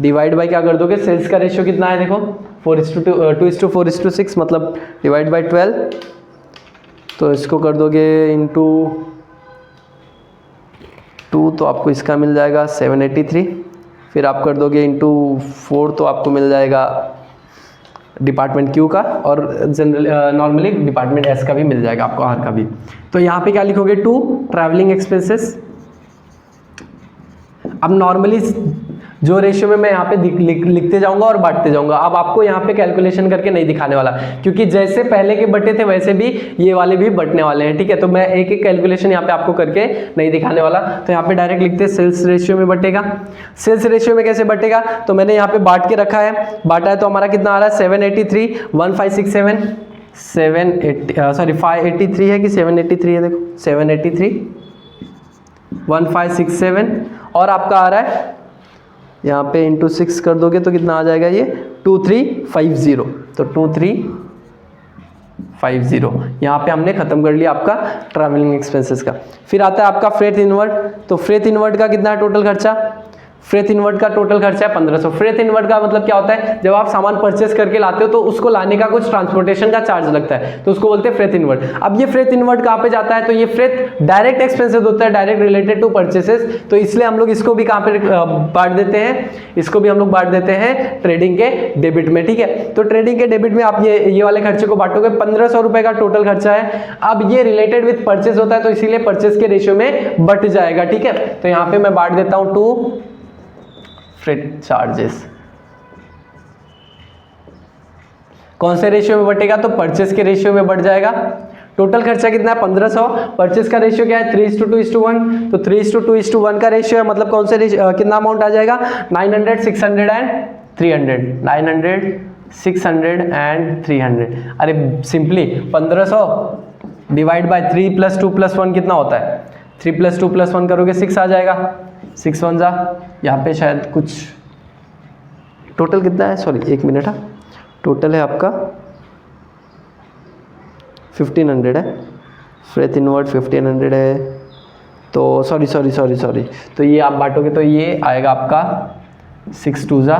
S1: डिवाइड बाई क्या कर दोगे, सेल्स का रेशियो कितना है देखो 4:2 मतलब डिवाइड बाई 12, तो इसको कर दोगे इंटू 2 तो आपको इसका मिल जाएगा 783। फिर आप कर दोगे इंटू 4 तो आपको मिल जाएगा डिपार्टमेंट क्यू का, और जनरल नॉर्मली डिपार्टमेंट एस का भी मिल जाएगा आपको, आर का भी। तो यहाँ पे क्या लिखोगे 2 ट्रैवलिंग एक्सपेंसेस। अब नॉर्मली जो रेशियो में मैं यहाँ पे लिखते जाऊंगा और बांटते जाऊंगा, अब आपको यहाँ पे कैलकुलेशन करके नहीं दिखाने वाला, क्योंकि जैसे पहले के बटे थे वैसे भी ये वाले भी बटने वाले हैं, ठीक है। तो मैं एक एक कैलकुलेशन यहाँ पे आपको करके नहीं दिखाने वाला। तो यहाँ पे डायरेक्ट लिखते हैं सेल्स रेशियो में बटेगा। सेल्स रेशियो में कैसे बटेगा, तो मैंने यहाँ पे बांट के रखा है, बांटा है तो हमारा कितना आ रहा है 783, 1567 583 है कि 783 है, देखो 783 1567, और आपका आ रहा है यहाँ पे इंटू 6 कर दोगे तो कितना आ जाएगा ये 2350। तो 2350 यहाँ पे हमने खत्म कर लिया आपका ट्रैवलिंग एक्सपेंसेस का। फिर आता है आपका फ्रेट इनवर्ट। तो फ्रेट इनवर्ट का कितना है टोटल खर्चा, फ्रेट इनवर्ट का टोटल खर्चा है 1500। फ्रेट इनवर्ट का मतलब क्या होता है, जब आप सामान परचेस करके लाते हो तो उसको लाने का कुछ ट्रांसपोर्टेशन का चार्ज लगता है, तो उसको बोलते हैं फ्रेट इनवर्ट। अब ये फ्रेट इनवर्ट कहाँ पे जाता है, तो ये फ्रेट डायरेक्ट एक्सपेंसेस होता है, डायरेक्ट रिलेटेड टू परचेसेस, तो इसलिए हम लोग इसको भी कहाँ पे बांट देते हैं, इसको भी हम लोग बांट देते हैं ट्रेडिंग के डेबिट में, ठीक है। तो ट्रेडिंग के डेबिट में आप ये वाले खर्चे को बांटोगे। 1500 रुपए का टोटल खर्चा है। अब ये रिलेटेड विथ परचेस होता है, तो इसीलिए परचेस के रेशियो में बट जाएगा, ठीक है। तो यहाँ पे मैं बांट देता हूँ 2 फ्रेट चार्जेस। कौन से रेशियो में बटेगा, तो परचेस के रेशियो में बढ़ जाएगा। टोटल खर्चा कितना है 1500, परचेस का रेशियो क्या है 3:2:1, तो 3:2:1 का रेशियो है, मतलब कौन से कितना अमाउंट आ जाएगा 900, 600 एंड 300, 900, 600 एंड 300। अरे सिंपली 1500 डिवाइड बाय 3 + 2 + 1 कितना होता है, 3 + 2 + 1 करोगे 6 आ जाएगा, 6 1 जा, यहाँ पे शायद कुछ टोटल कितना है, सॉरी 1 मिनट, हाँ टोटल है आपका 1500 है, फ्रेट इनवर्ट 1500 है, तो सॉरी, तो ये आप बांटोगे तो ये आएगा आपका 6 2 जा,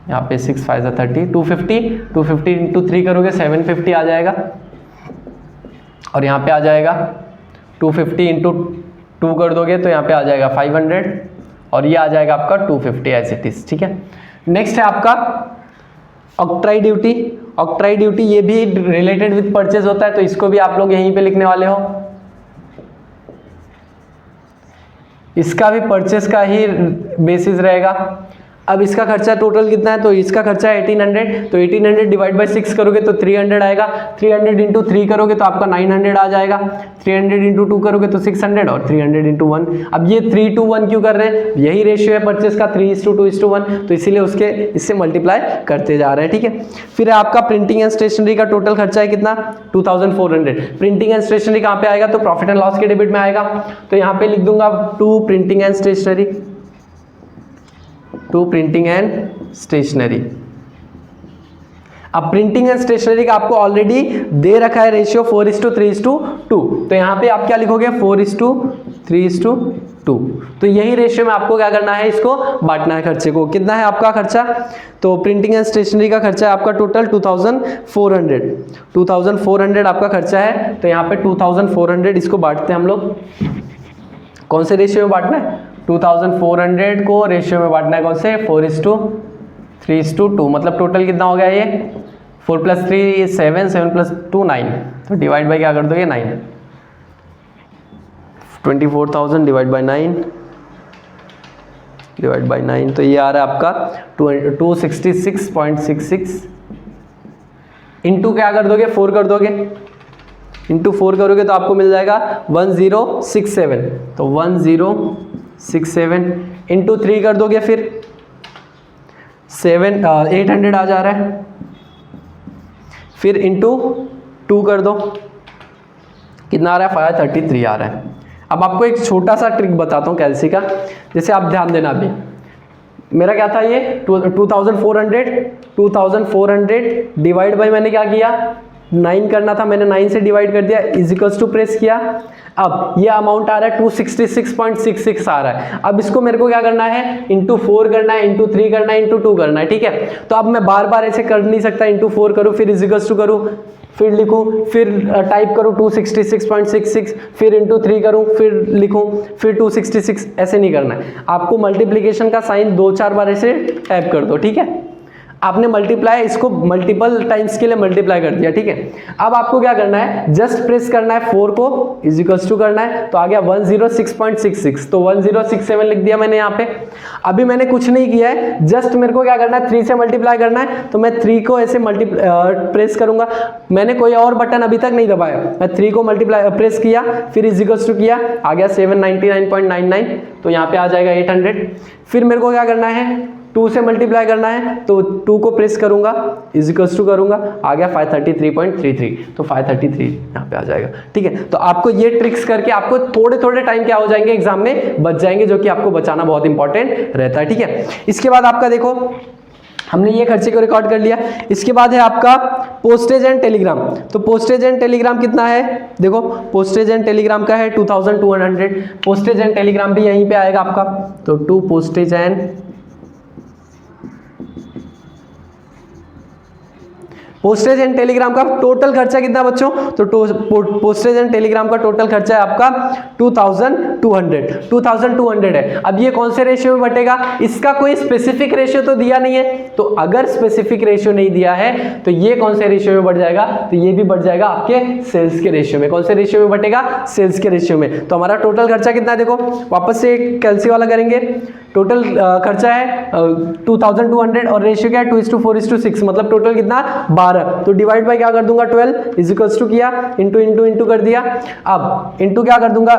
S1: यहाँ पे 6 5 जा 30, 250 इंटू 3 करोगे 750 आ जाएगा, और यहाँ पे आ जाएगा 250 इंटू 2 कर दोगे तो यहाँ पे आ जाएगा 500, और ये आ जाएगा आपका 250 एज इट इज, ठीक है। नेक्स्ट है आपका ऑक्ट्राई ड्यूटी। ऑक्ट्राई ड्यूटी ये भी रिलेटेड विथ परचेज होता है, तो इसको भी आप लोग यहीं पे लिखने वाले हो। इसका भी परचेज का ही बेसिस रहेगा। अब इसका खर्चा टोटल कितना है, तो इसका खर्चा है 1800, तो 1800 डिवाइड बाय 6 करोगे तो 300 आएगा, 300 इंटू 3 करोगे तो आपका 900 आ जाएगा, 300 इंटू 2 करोगे तो 600, और 300 इंटू 1। अब ये 3:1 क्यों कर रहे हैं, यही रेशियो है परचेस का 3:2:1, तो इसीलिए उसके इससे मल्टीप्लाई करते जा रहे हैं, ठीक है। फिर आपका प्रिंटिंग एंड स्टेशनरी का टोटल खर्चा है कितना 2400। प्रिंटिंग एंड स्टेशनरी कहाँ पे आएगा, तो प्रॉफिट एंड लॉस के डेबिट में आएगा, तो यहाँ पे लिख दूंगा 2 printing and stationery, 2 printing and stationery. अब प्रिंटिंग एंड स्टेशनरी का आपको ऑलरेडी दे रखा है रेशियो 4:3:2, तो यहाँ पे आप क्या लिखोगे 4:3:2। तो यही रेशियो में आपको क्या करना है, इसको बांटना है खर्चे को। कितना है आपका खर्चा, तो प्रिंटिंग एंड स्टेशनरी का खर्चा है आपका टोटल 2400 आपका खर्चा है, तो यहाँ पे 2400 इसको बांटते हैं हम लोग। कौन से रेशियो में बांटना है, 2400 को रेशियो में बांटना है, कौन से 4:3:2, मतलब टोटल कितना हो गया ये 4 + 3 7, 7 + 2 9, तो डिवाइड बाय क्या कर दोगे 9, 24,000 डिवाइड बाय 9, तो ये आ रहा है आपका 266.66, इंटू क्या कर दोगे 4 कर दोगे, इंटू 4 करोगे तो आपको मिल जाएगा 1067, तो 1067 इंटू 3 कर दोगे फिर 800 आ जा रहा है, फिर इंटू 2 कर दो, कितना आ रहा है 533 आ रहा है। अब आपको एक छोटा सा ट्रिक बताता हूँ कैलसी का, जैसे आप ध्यान देना अभी, मेरा क्या था ये 2400 डिवाइड बाय मैंने क्या किया 9 करना था, मैंने 9 से डिवाइड कर दिया, इज इक्वल्स टू प्रेस किया। अब ये अमाउंट आ रहा है 266.66 आ रहा है। अब इसको मेरे को क्या करना है, इंटू 4 करना है, इंटू 3 करना है, इंटू 2 करना है, ठीक है। तो अब मैं बार बार ऐसे कर नहीं सकता, इंटू 4 करूँ फिर इज इक्वल्स टू करूँ, फिर लिखूं, फिर टाइप करूं 266.66, फिर इंटू 3 करूं, फिर लिखूं, फिर 266, ऐसे नहीं करना है। आपको मल्टीप्लिकेशन का साइन 2-4 बार ऐसे टाइप कर दो, ठीक है। आपने मल्टीप्लाई इसको मल्टीपल टाइम्स के लिए मल्टीप्लाई कर दिया, ठीक है। अब आपको क्या करना है, जस्ट प्रेस करना है 4 को इज इक्वल्स टू करना है, तो आ गया 106.66, तो 1067 लिख दिया मैंने यहाँ पे। अभी मैंने कुछ नहीं किया है, जस्ट मेरे को क्या करना है 3 से मल्टीप्लाई करना है, तो मैं 3 को ऐसे प्रेस करूंगा। मैंने कोई और बटन अभी तक नहीं दबाया, मैं 3 को मल्टीप्लाई प्रेस किया, फिर इज इक्वल्स टू किया, आ गया 799.99, तो यहाँ पे आ जाएगा 800। फिर मेरे को क्या करना है, 2 से मल्टीप्लाई करना है, तो 2 को प्रेस करूंगा, इज इक्वल्स टू करूंगा, आ गया 533.33, तो 533 यहाँ पे आ जाएगा, ठीक है। तो आपको ये ट्रिक्स करके आपको थोड़े थोड़े टाइम क्या हो जाएंगे, एग्जाम में बच जाएंगे, जो कि आपको बचाना बहुत इंपॉर्टेंट रहता है, ठीक है। इसके बाद आपका देखो, हमने ये खर्चे को रिकॉर्ड कर लिया। इसके बाद है आपका पोस्टेज एंड टेलीग्राम। तो पोस्टेज एंड टेलीग्राम कितना है, देखो पोस्टेज एंड टेलीग्राम का है 2200। पोस्टेज एंड टेलीग्राम भी यहीं पे आएगा आपका, तो 2 postage and postage and Telegram का टोटल खर्चा कितना बच्चों, तो पोस्टेज एंड टेलीग्राम का टोटल खर्चा है आपका 2200 है। अब ये कौन से रेशियो में बटेगा, इसका कोई स्पेसिफिक रेशियो तो दिया नहीं है, तो अगर स्पेसिफिक रेशियो नहीं दिया है तो ये कौन से रेशियो में बढ़ जाएगा, तो ये भी बढ़ जाएगा आपके सेल्स के रेशियो में। कौन से रेशियो में बटेगा, सेल्स के रेशियो में। तो हमारा टोटल खर्चा कितना है, देखो वापस से कैलसी वाला करेंगे। टोटल खर्चा है 2200 और रेशियो क्या है 2:4:6, मतलब टोटल कितना 12। तो डिवाइड बाय क्या कर दूंगा 12 इज इक्वल्स टू किया, इंटू इंटू इंटू कर दिया। अब इंटू क्या कर दूंगा,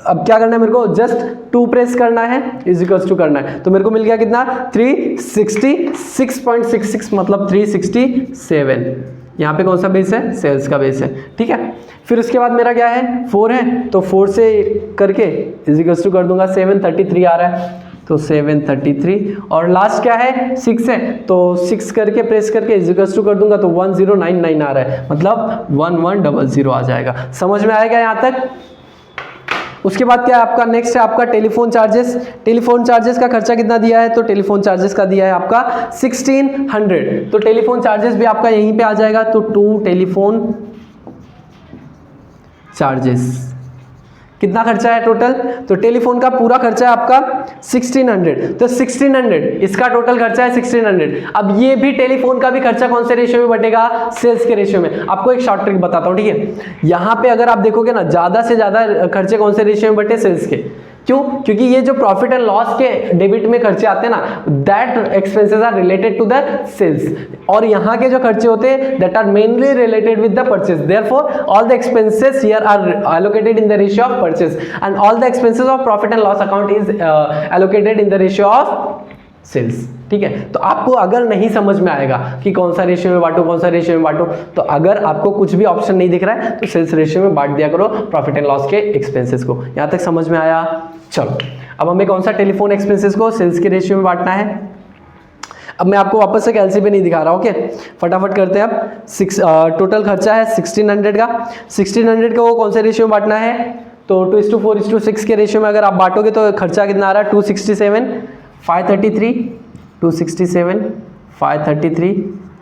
S1: अब क्या करना है मेरे को, जस्ट 2 प्रेस करना है, इज इक्वल्स टू करना है, तो मेरे को मिल गया कितना 366.66, मतलब 367। यहाँ पे कौन सा बेस है, सेल्स का बेस है, ठीक है। फिर उसके बाद मेरा क्या है 4 है, तो 4 से करके इज इक्वल्स टू कर दूंगा 733 आ रहा है, तो 733। और लास्ट क्या है 6 है, तो 6 करके प्रेस करके इज इक्वल्स टू कर दूंगा, तो 1099 आ रहा है, मतलब 1100 आ जाएगा। समझ में आएगा यहाँ तक। उसके बाद क्या है आपका, नेक्स्ट है आपका टेलीफोन चार्जेस। टेलीफोन चार्जेस का खर्चा कितना दिया है, तो टेलीफोन चार्जेस का दिया है आपका 1600, तो टेलीफोन चार्जेस भी आपका यहीं पे आ जाएगा, तो 2 टेलीफोन चार्जेस। कितना खर्चा है टोटल, तो टेलीफोन का पूरा खर्चा है आपका 1600, तो 1600 इसका टोटल खर्चा है 1600। अब ये भी टेलीफोन का भी खर्चा कौन से रेशियो में बटेगा, सेल्स के रेशियो में। आपको एक शॉर्ट ट्रिक बताता हूँ, ठीक है। यहाँ पे अगर आप देखोगे ना, ज्यादा से ज्यादा खर्चे कौन से रेशियो में बटे, सेल्स के। क्यों, क्योंकि ये जो प्रॉफिट एंड लॉस के डेबिट में खर्चे आते हैं ना, that expenses are related to the sales, और यहाँ के जो खर्चे होते हैं that are mainly related with the purchase. Therefore all the expenses here are allocated in the ratio of purchase and all the expenses of profit and loss account is allocated in the ratio of sales, ठीक है। तो आपको अगर नहीं समझ में आएगा कि कौन सा रेशियो में बांटो, कौन सा रेशियो में बांटो, तो अगर आपको कुछ भी ऑप्शन नहीं दिख रहा है तो सेल्स रेशियो में बांट दिया करो प्रॉफिट एंड लॉस के एक्सपेंसेस को। यहां तक समझ में आया। चलो अब हमें कौन सा टेलीफोन एक्सपेंसेस को सेल्स के रेशियो में बांटना है। अब मैं आपको वापस से कैलसी पे नहीं दिखा रहा, ओके, फटाफट करते हैं। अब टोटल खर्चा है 1600 का, 1600 का वो कौन से रेशियो में बांटना है, तो 2:4:6 के रेशियो में अगर आप बांटोगे तो खर्चा कितना आ रहा है 267, 533, 267, 533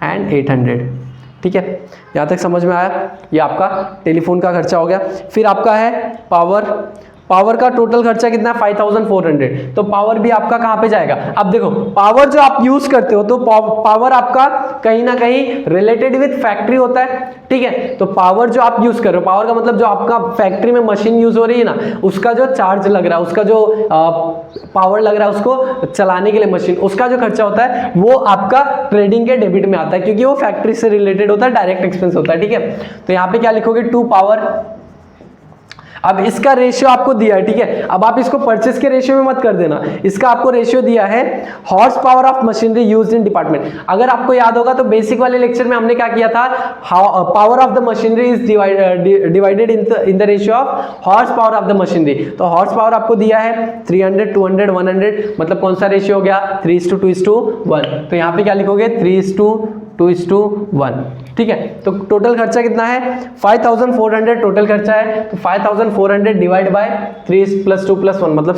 S1: एंड 800, ठीक है। यहाँ तक समझ में आया। ये आपका टेलीफोन का खर्चा हो गया। फिर आपका है पावर। पावर का टोटल खर्चा कितना है 5400, तो पावर भी आपका कहाँ पे जाएगा। अब देखो पावर जो आप यूज करते हो, तो पावर आपका कहीं ना कहीं रिलेटेड विद फैक्ट्री होता है, ठीक है। तो पावर जो आप यूज कर रहे हो, पावर का मतलब जो आपका फैक्ट्री में मशीन यूज हो रही है ना, उसका जो चार्ज लग रहा है, उसका जो पावर लग रहा है उसको चलाने के लिए मशीन, उसका जो खर्चा होता है वो आपका ट्रेडिंग के डेबिट में आता है, क्योंकि वो फैक्ट्री से रिलेटेड होता है, डायरेक्ट एक्सपेंस होता है, ठीक है। तो यहाँ पे क्या लिखोगे 2 पावर। अब इसका रेशियो आपको दिया है, ठीक है। अब आप इसको परचेस के रेशियो में मत कर देना, इसका आपको रेशियो दिया है horse power of machinery used in department. अगर आपको याद होगा तो बेसिक वाले लेक्चर में हमने क्या किया था, power of the machinery is divided in the ratio of horse power of the machinery. तो हॉर्स पावर आपको दिया है 300, 200, 100, मतलब कौन सा रेशियो हो गया 3:2:1। तो यहाँ पे क्या लिखोगे 3:2:1, ठीक है। तो टोटल खर्चा कितना है 5400 टोटल खर्चा है, तो 5400 डिवाइड बाय 3 + 2 + 1 मतलब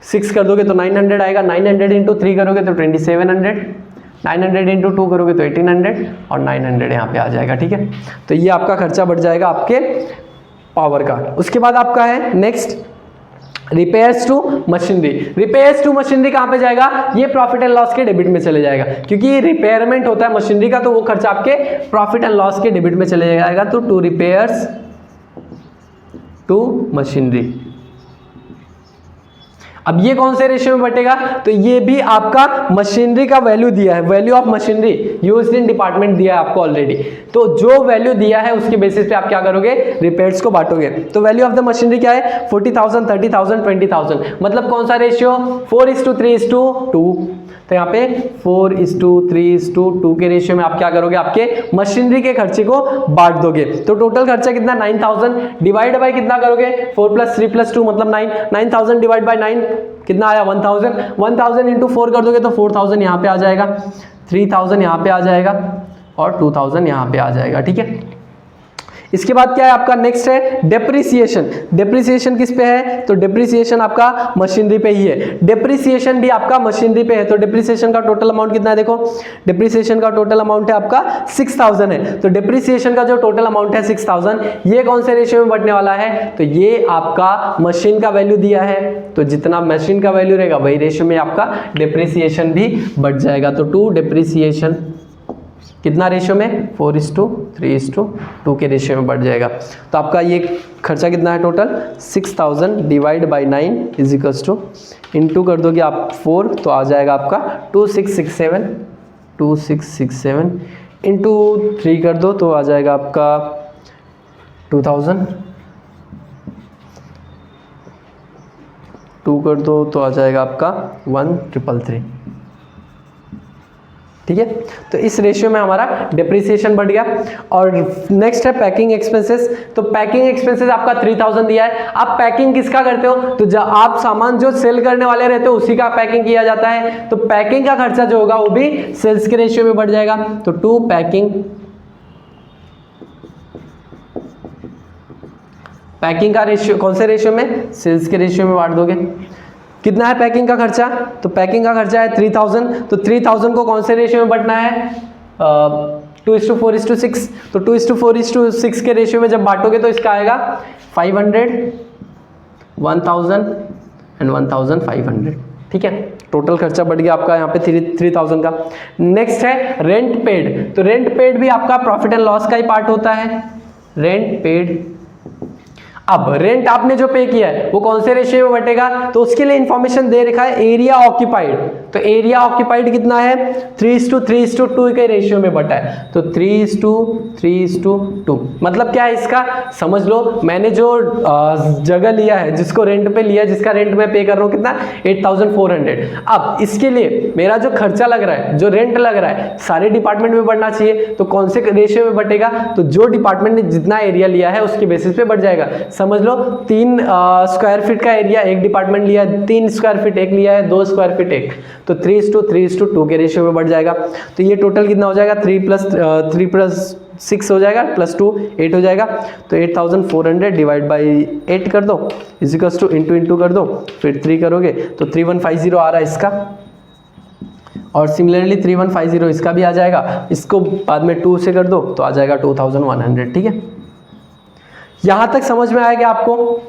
S1: 6 कर दोगे तो 900 आएगा, 900 × 3 करोगे तो 2700, 900 इंटू 2 करोगे तो 1800 और 900 यहाँ पे आ जाएगा, ठीक है। तो ये आपका खर्चा बढ़ जाएगा आपके पावर का। उसके बाद आपका है next repairs to machinery. Repairs to machinery कहाँ पे जाएगा, ये प्रॉफिट एंड लॉस के डेबिट में चले जाएगा, क्योंकि रिपेयरमेंट होता है मशीनरी का, तो वो खर्चा आपके प्रॉफिट एंड लॉस के डेबिट में चले जाएगा। तो टू रिपेयर्स टू मशीनरी। अब ये कौन से रेशियो में बटेगा, तो ये भी आपका मशीनरी का वैल्यू दिया है, value of machinery used in department दिया है आपको ऑलरेडी। तो जो वैल्यू दिया है उसके बेसिस पे आप क्या करोगे, रिपेयर्स को बांटोगे। तो वैल्यू ऑफ द मशीनरी क्या है, 40,000, 30,000, 20,000। मतलब कौन सा रेशियो, 4:3:2। तो यहाँ पे 4:3:2 के रेशियो में आप क्या करोगे, आपके मशीनरी के खर्चे को बांट दोगे। तो टोटल खर्चा कितना, 9,000 डिवाइड बाय कितना करोगे, 4 + 3 + 2 मतलब 9। 9,000 डिवाइड बाय 9 कितना आया, 1,000। 1,000 इंटू 4 कर दोगे तो 4,000 यहाँ पे आ जाएगा, 3,000 यहाँ पे आ जाएगा और 2,000 यहाँ पे आ जाएगा, ठीक है। इसके बाद क्या है आपका नेक्स्ट है डेप्रिसिएशन। डेप्रिसिएशन किस पे है, तो डेप्रिसिएशन आपका मशीनरी पे ही है। डेप्रिसिएशन भी आपका मशीनरी पे है। तो डेप्रिसिएशन का टोटल अमाउंट कितना है, देखो डेप्रिसिएशन का टोटल अमाउंट है आपका 6,000 है। तो डेप्रिसिएशन का जो टोटल अमाउंट है 6,000, ये कौन से रेशियो में बढ़ने वाला है, तो ये आपका मशीन का वैल्यू दिया है, तो जितना मशीन का वैल्यू रहेगा वही रेशियो में आपका डेप्रिसिएशन भी बढ़ जाएगा। तो टू डेप्रिसिएशन कितना रेशियो में, 4:3:2 के रेशियो में बढ़ जाएगा। तो आपका ये खर्चा कितना है टोटल, 6,000 डिवाइड बाई 9 = इंटू कर दोगे आप 4 तो आ जाएगा आपका 2667 इंटू 3 कर दो तो आ जाएगा आपका 2,000, 2 कर दो तो आ जाएगा आपका 1,333, ठीक है। तो इस रेशियो में हमारा डेप्रिसिएशन बढ़ गया। और नेक्स्ट है पैकिंग एक्सपेंसेस। तो पैकिंग एक्सपेंसेस आपका 3,000 दिया है। आप पैकिंग किसका करते हो, तो जब आप सामान जो सेल करने वाले रहते हो उसी का पैकिंग किया जाता है। तो पैकिंग का खर्चा जो होगा वो भी सेल्स के रेशियो में बढ़ जाएगा। तो टू पैकिंग, पैकिंग का रेशियो कौन से रेशियो में, सेल्स के रेशियो में बांट दोगे। कितना है पैकिंग का खर्चा, तो पैकिंग का खर्चा है 3,000। तो 3,000 को कौन से रेशियो में बढ़ना है, 2:4:6। तो 2:4:6 के रेशियो में जब बांटोगे तो इसका आएगा 500, 1,000 एंड 1,500, ठीक है। टोटल खर्चा बढ़ गया आपका यहाँ पे 3,000 का। नेक्स्ट है रेंट पेड। तो रेंट पेड भी आपका प्रॉफिट एंड लॉस का ही पार्ट होता है, रेंट पेड। अब रेंट आपने जो पे किया है वो कौन से रेशियो में बटेगा, तो उसके लिए इंफॉर्मेशन दे रखा है एरिया ऑक्यूपाइड। तो एरिया ऑक्यूपाइड कितना है, 3:3:2 के रेशियो में बटा है। तो 3:3:2 मतलब क्या है इसका, समझ लो मैंने जो जगह लिया है, जिसको रेंट पे लिया है, जिसका रेंट मैं पे कर रहा हूँ कितना, 8,400। अब इसके लिए मेरा जो खर्चा लग रहा है, जो रेंट लग रहा है, सारे डिपार्टमेंट में बढ़ना चाहिए। तो कौन से रेशियो में बटेगा, तो जो डिपार्टमेंट ने जितना एरिया लिया है उसके बेसिस पे बढ़ जाएगा। समझ लो 3 स्क्वायर फीट का एरिया एक डिपार्टमेंट लिया है, 3 स्क्वायर फीट एक लिया है, 2 स्क्वायर फीट एक, तो 3:3:2 के रेशियो में बढ़ जाएगा। तो ये टोटल कितना हो जाएगा, 3 + 6 हो जाएगा, +2 8 हो जाएगा। तो 8,400 डिवाइड बाई 8 कर दो = इंटू कर दो, फिर 3 करोगे तो 3,150 आ रहा है इसका। और सिमिलरली 3,150 इसका भी आ जाएगा। इसको बाद में 2 से कर दो तो आ जाएगा 2,100, ठीक है। यहाँ तक समझ में आएगा आपको,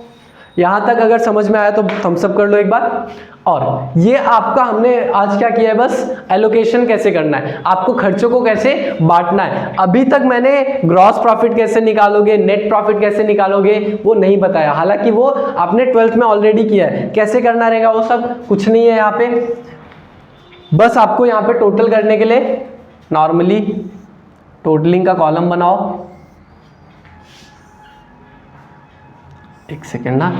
S1: यहाँ तक अगर समझ में आया तो थम्स अप कर लो एक बार। और ये आपका हमने आज क्या किया है, बस एलोकेशन कैसे करना है, आपको खर्चों को कैसे बांटना है। अभी तक मैंने ग्रॉस प्रॉफिट कैसे निकालोगे, नेट प्रॉफिट कैसे निकालोगे वो नहीं बताया, हालांकि वो आपने 12th में ऑलरेडी किया है। कैसे करना रहेगा वो सब कुछ नहीं है यहाँ पे, बस आपको यहाँ पे टोटल करने के लिए नॉर्मली टोटलिंग का कॉलम बनाओ। एक सेकेंड ना,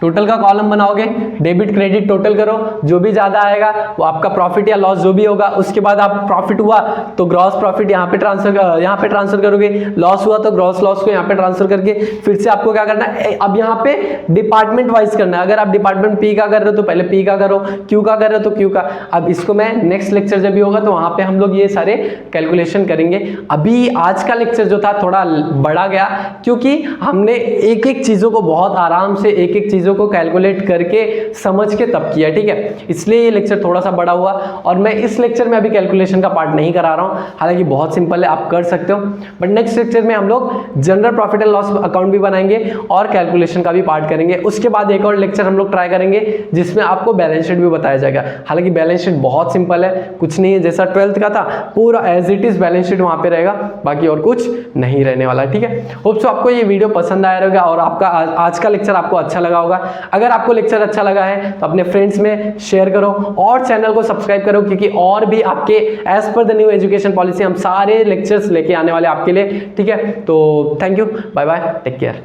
S1: टोटल का कॉलम बनाओगे, डेबिट क्रेडिट टोटल करो, जो भी ज्यादा आएगा वो आपका प्रॉफिट या लॉस जो भी होगा। उसके बाद आप प्रॉफिट हुआ तो ग्रॉस प्रॉफिट यहाँ पे ट्रांसफर करोगे, लॉस हुआ तो ग्रॉस लॉस को यहाँ पे ट्रांसफर करके फिर से आपको क्या करना है, अब यहाँ पे डिपार्टमेंट वाइज करना है। अगर आप डिपार्टमेंट पी का कर रहे हो तो पहले पी का करो, क्यू का कर रहे हो तो क्यू का। अब इसको मैं नेक्स्ट लेक्चर जब भी होगा तो वहां पे हम लोग ये सारे कैलकुलेशन करेंगे। अभी आज का लेक्चर जो था थोड़ा बड़ा गया, क्योंकि हमने एक एक चीजों को बहुत आराम से एक एक चीजों चीज़ों को कैलकुलेट करके समझ के तब किया, ठीक है। इसलिए ये लेक्चर थोड़ा सा बड़ा हुआ और मैं इस लेक्चर में अभी कैलकुलेशन का पार्ट नहीं करा रहा हूँ, हालांकि बहुत सिंपल है, आप कर सकते हो। बट नेक्स्ट लेक्चर में हम लोग general profit and loss account भी बनाएंगे और कैलकुलेशन का भी पार्ट करेंगे। उसके बाद एक और लेक्चर हम लोग ट्राई करेंगे जिसमें आपको बैलेंस शीट भी बताया जाएगा। हालांकि बैलेंस शीट बहुत सिंपल है, कुछ नहीं है, जैसा 12th का था पूरा as it is balance sheet वहां पे रहेगा, बाकी और कुछ नहीं रहने वाला, ठीक है। होप सो आपको ये वीडियो पसंद आया रहेगा और आपका आज का लेक्चर आपको अच्छा लगा होगा। अगर आपको लेक्चर अच्छा लगा है तो अपने फ्रेंड्स में शेयर करो और चैनल को सब्सक्राइब करो, क्योंकि और भी आपके as per the new education policy हम सारे लेक्चर्स लेके आने वाले आपके लिए, ठीक है। तो thank you, bye bye, take care.